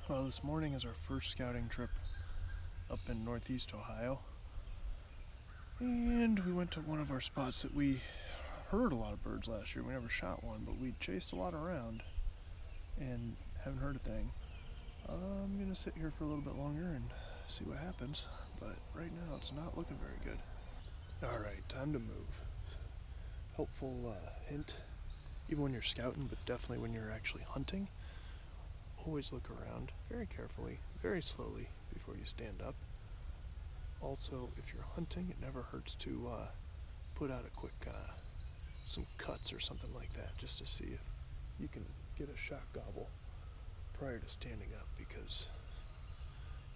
Well, this morning is our first scouting trip up in northeast Ohio, and we went to one of our spots that we heard a lot of birds last year. We never shot one, but we chased a lot around and haven't heard a thing. I'm gonna sit here for a little bit longer and see what happens, but right now it's not looking very good. Alright, time to move. Helpful hint, even when you're scouting, but definitely when you're actually hunting, always look around very carefully, very slowly before you stand up. Also, if you're hunting, it never hurts to put out a quick some cuts or something like that, just to see if you can get a shot gobble prior to standing up, because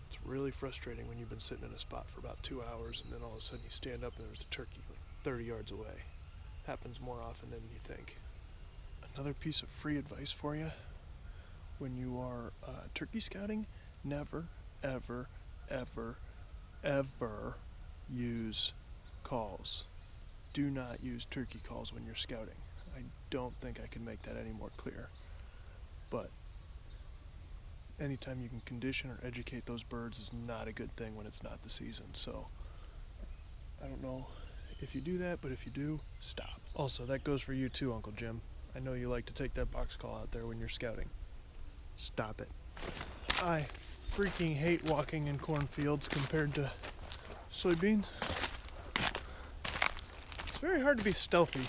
it's really frustrating when you've been sitting in a spot for about 2 hours and then all of a sudden you stand up and there's a turkey like 30 yards away. Happens more often than you think. Another piece of free advice for you: when you are turkey scouting, never, ever, ever, ever use calls. Do not use turkey calls when you're scouting. I don't think I can make that any more clear. But anytime you can condition or educate those birds is not a good thing when it's not the season. So I don't know if you do that, but if you do, stop. Also, that goes for you too, Uncle Jim. I know you like to take that box call out there when you're scouting. Stop it. I freaking hate walking in cornfields compared to soybeans. It's very hard to be stealthy.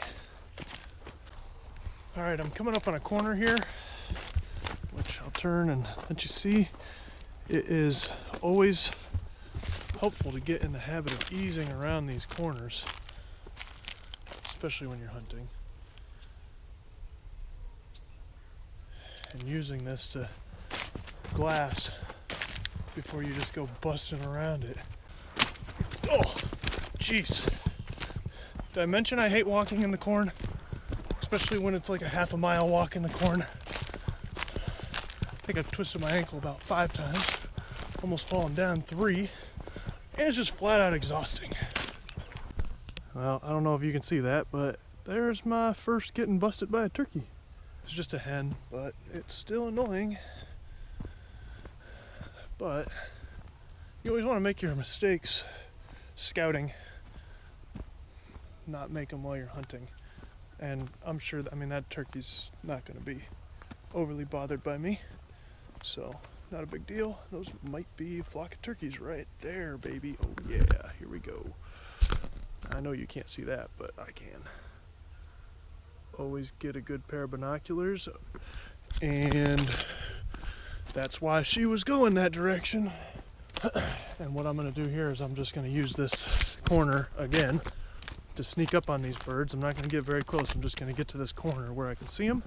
Alright, I'm coming up on a corner here, which I'll turn and let you see. It is always helpful to get in the habit of easing around these corners, especially when you're hunting, and using this to glass before you just go busting around it. Oh, jeez. Did I mention I hate walking in the corn? Especially when it's like a half a mile walk in the corn. I think I've twisted my ankle about 5 times, almost fallen down 3, and it's just flat out exhausting. Well, I don't know if you can see that, but there's my first getting busted by a turkey. It's just a hen, but it's still annoying. But you always want to make your mistakes scouting, not make them while you're hunting. And I'm sure that, that turkey's not going to be overly bothered by me, so not a big deal. Those might be a flock of turkeys right there, baby. Oh yeah, here we go. I know you can't see that, but I can. Always get a good pair of binoculars, and that's why she was going that direction. And what I'm going to do here is I'm just going to use this corner again to sneak up on these birds. I'm not going to get very close. I'm just going to get to this corner where I can see them.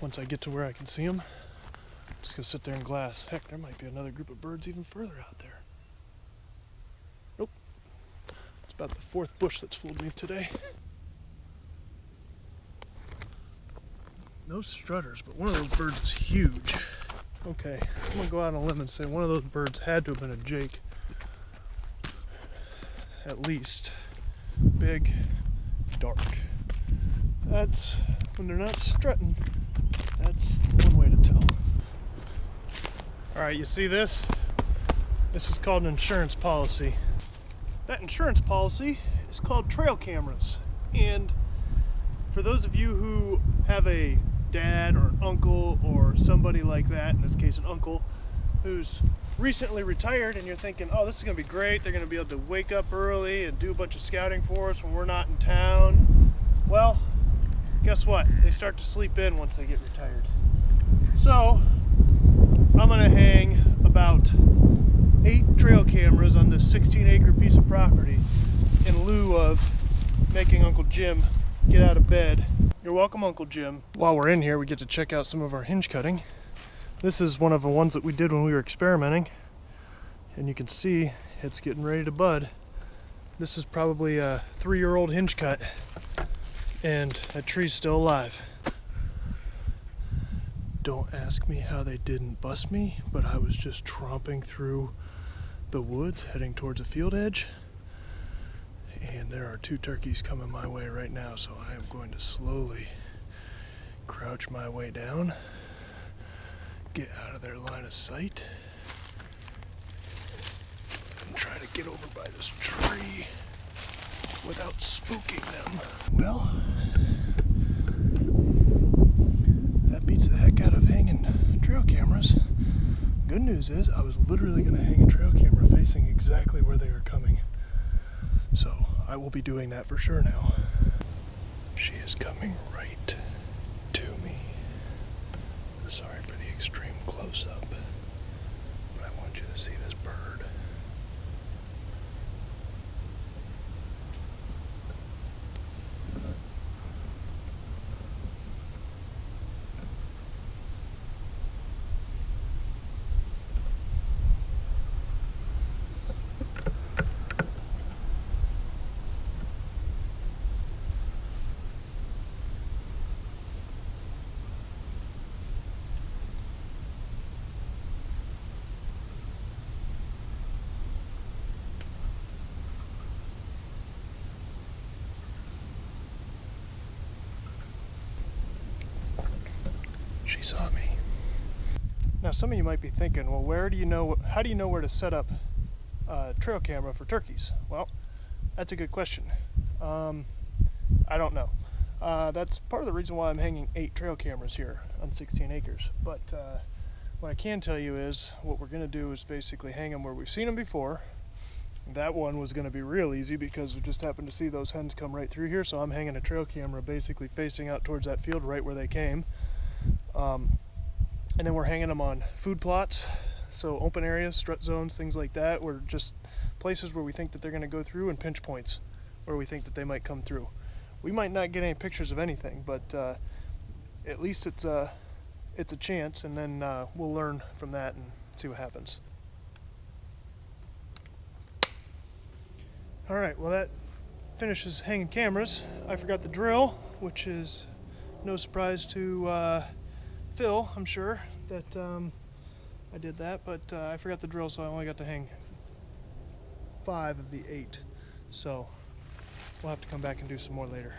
Once I get to where I can see them, I'm just going to sit there and glass. Heck, there might be another group of birds even further out there. Nope. It's about the 4th bush that's fooled me today. No strutters, but one of those birds is huge. Okay, I'm going to go out on a limb and say one of those birds had to have been a jake. At least. Big, dark. That's, when they're not strutting, that's one way to tell. Alright, you see this? This is called an insurance policy. That insurance policy is called trail cameras. And for those of you who have a dad or an uncle or somebody like that, in this case an uncle, who's recently retired, and you're thinking, oh, this is going to be great, they're going to be able to wake up early and do a bunch of scouting for us when we're not in town. Well, guess what? They start to sleep in once they get retired. So I'm going to hang about 8 trail cameras on this 16-acre piece of property in lieu of making Uncle Jim get out of bed. You're welcome, Uncle Jim. While we're in here, we get to check out some of our hinge cutting. This is one of the ones that we did when we were experimenting, and you can see it's getting ready to bud. This is probably a 3-year-old hinge cut, and that tree's still alive. Don't ask me how they didn't bust me, but I was just tromping through the woods heading towards a field edge, and there are 2 turkeys coming my way right now, so I am going to slowly crouch my way down get out of their line of sight and try to get over by this tree without spooking them. Well, that beats the heck out of hanging trail cameras. Good news is I was literally going to hang a trail camera facing exactly where they were coming. So I will be doing that for sure now. She is coming right to me. Sorry for the extreme close-up, but I want you to see this bird. She saw me. Now some of you might be thinking, well, how do you know where to set up a trail camera for turkeys? Well, that's a good question. I don't know. That's part of the reason why I'm hanging 8 trail cameras here on 16 acres. But what I can tell you is what we're going to do is basically hang them where we've seen them before. That one was going to be real easy because we just happened to see those hens come right through here, so I'm hanging a trail camera basically facing out towards that field right where they came. And then we're hanging them on food plots, so open areas, strut zones, things like that. We're just places where we think that they're going to go through, and pinch points where we think that they might come through. We might not get any pictures of anything, but at least it's a chance, and then we'll learn from that and see what happens. All right, well that finishes hanging cameras. I forgot the drill, which is no surprise to Phil, I'm sure, that I did that, but I forgot the drill, so I only got to hang 5 of the 8. So we'll have to come back and do some more later.